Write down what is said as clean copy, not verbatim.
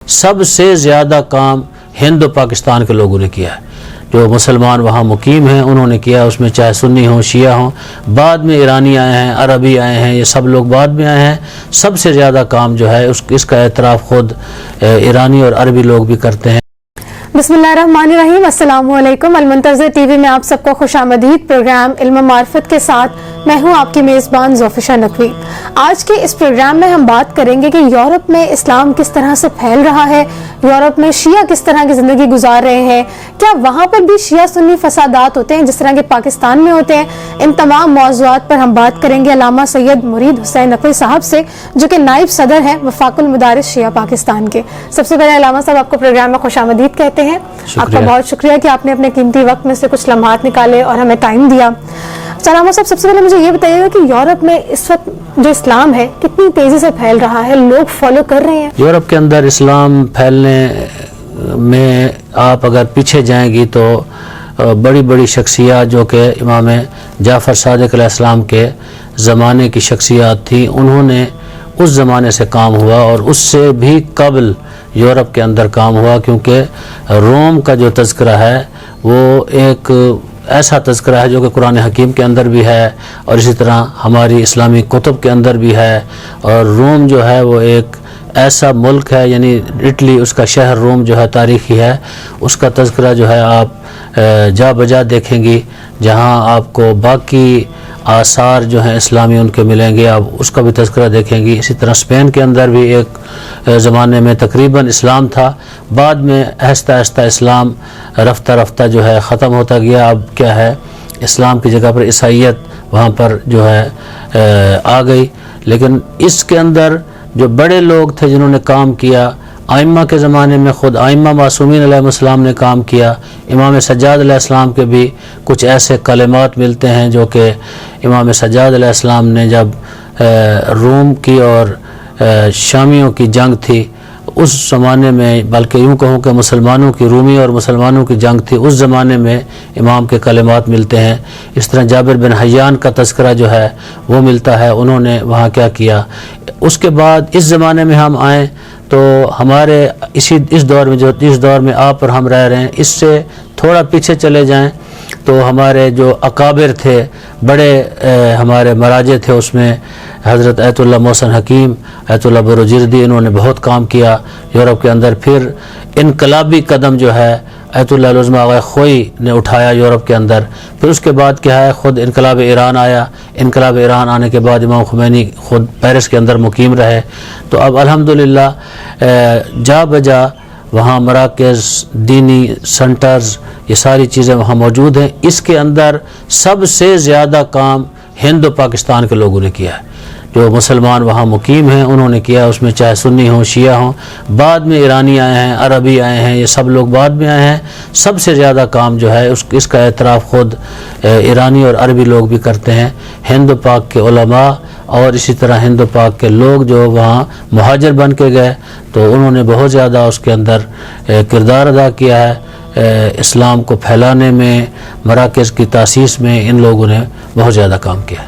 سب سے زیادہ کام ہند و پاکستان کے لوگوں نے کیا ہے۔ جو مسلمان وہاں مقیم ہیں انہوں نے کیا، اس میں چاہے سنی ہوں شیعہ ہوں، بعد میں ایرانی آئے ہیں، عربی آئے ہیں، یہ سب لوگ بعد میں آئے ہیں۔ سب سے زیادہ کام جو ہے اس کا اعتراف خود ایرانی اور عربی لوگ بھی کرتے ہیں۔ بسم اللہ الرحمن الرحیم، السلام علیکم۔ المنتظر ٹی وی میں آپ سب کو خوش آمدید۔ پروگرام علم و معرفت کے ساتھ میں ہوں آپ کی میزبان ذوفشا نقوی۔ آج کے اس پروگرام میں ہم بات کریں گے کہ یورپ میں اسلام کس طرح سے پھیل رہا ہے، یورپ میں شیعہ کس طرح کی زندگی گزار رہے ہیں، کیا وہاں پر بھی شیعہ سنی فسادات ہوتے ہیں جس طرح کے پاکستان میں ہوتے ہیں۔ ان تمام موضوعات پر ہم بات کریں گے علامہ سید مرید حسین نقوی صاحب سے، جو کہ نائب صدر ہیں وفاق المدارس شیعہ پاکستان کے۔ سب سے پہلے علامہ صاحب آپ کو پروگرام میں خوش آمدید کہتے ہیں۔ آپ کا بہت شکریہ کہ آپ نے اپنے قیمتی وقت میں سے کچھ لمحات نکالے اور ہمیں ٹائم دیا۔ علامہ صاحب، سب سے پہلے مجھے یہ بتائیے گا کہ یورپ میں اس وقت جو اسلام ہے کتنی تیزی سے پھیل رہا ہے، لوگ فالو کر رہے ہیں؟ یورپ کے اندر اسلام پھیلنے میں آپ اگر پیچھے جائیں گی تو بڑی بڑی شخصیات جو کہ امام جعفر صادق علیہ السلام کے زمانے کی شخصیات تھیں، انہوں نے اس زمانے سے کام ہوا اور اس سے بھی قبل یورپ کے اندر کام ہوا، کیونکہ روم کا جو تذکرہ ہے وہ ایک ایسا تذکرہ ہے جو کہ قرآن حکیم کے اندر بھی ہے اور اسی طرح ہماری اسلامی کتب کے اندر بھی ہے۔ اور روم جو ہے وہ ایک ایسا ملک ہے، یعنی اٹلی اس کا شہر روم جو ہے تاریخی ہے، اس کا تذکرہ جو ہے آپ جا بجا دیکھیں گی، جہاں آپ کو باقی آثار جو ہیں اسلامی ان کے ملیں گے، آپ اس کا بھی تذکرہ دیکھیں گی۔ اسی طرح اسپین کے اندر بھی ایک زمانے میں تقریباً اسلام تھا، بعد میں آہستہ آہستہ اسلام رفتہ رفتہ جو ہے ختم ہوتا گیا۔ اب کیا ہے، اسلام کی جگہ پر عیسائیت وہاں پر جو ہے آ گئی۔ لیکن اس کے اندر جو بڑے لوگ تھے جنہوں نے کام کیا، ائمہ کے زمانے میں خود ائمہ معصومین علیہ السلام نے کام کیا۔ امام سجاد علیہ السلام کے بھی کچھ ایسے کلمات ملتے ہیں جو کہ امام سجاد علیہ السلام نے جب روم کی اور شامیوں کی جنگ تھی اس زمانے میں، بلکہ یوں کہوں کہ مسلمانوں کی، رومی اور مسلمانوں کی جنگ تھی، اس زمانے میں امام کے کلمات ملتے ہیں۔ اس طرح جابر بن حیان کا تذکرہ جو ہے وہ ملتا ہے، انہوں نے وہاں کیا کیا۔ اس کے بعد اس زمانے میں ہم آئیں تو ہمارے اس دور میں جس دور میں آپ اور ہم رہ رہے ہیں، اس سے تھوڑا پیچھے چلے جائیں تو ہمارے جو اکابر تھے، بڑے ہمارے مراجع تھے، اس میں حضرت ایت اللہ محسن حکیم، ایت اللہ بروجردی، انہوں نے بہت کام کیا یورپ کے اندر۔ پھر انقلابی قدم جو ہے ایت اللہ العظمی آغا خوئی نے اٹھایا یورپ کے اندر۔ پھر اس کے بعد کیا ہے، خود انقلاب ایران آیا۔ انقلاب ایران آنے کے بعد امام خمینی خود پیرس کے اندر مقیم رہے۔ تو اب الحمدللہ جا بجا وہاں مراکز، دینی سنٹرز، یہ ساری چیزیں وہاں موجود ہیں۔ اس کے اندر سب سے زیادہ کام ہند و پاکستان کے لوگوں نے کیا ہے۔ جو مسلمان وہاں مقیم ہیں انہوں نے کیا، اس میں چاہے سنی ہوں شیعہ ہوں، بعد میں ایرانی آئے ہیں، عربی آئے ہیں، یہ سب لوگ بعد میں آئے ہیں۔ سب سے زیادہ کام جو ہے اس کا اعتراف خود ایرانی اور عربی لوگ بھی کرتے ہیں۔ ہند و پاک کے علماء اور اسی طرح ہند و پاک کے لوگ جو وہاں مہاجر بن کے گئے تو انہوں نے بہت زیادہ اس کے اندر کردار ادا کیا ہے۔ اسلام کو پھیلانے میں، مراکز کی تاسیس میں ان لوگوں نے بہت زیادہ کام کیا ہے۔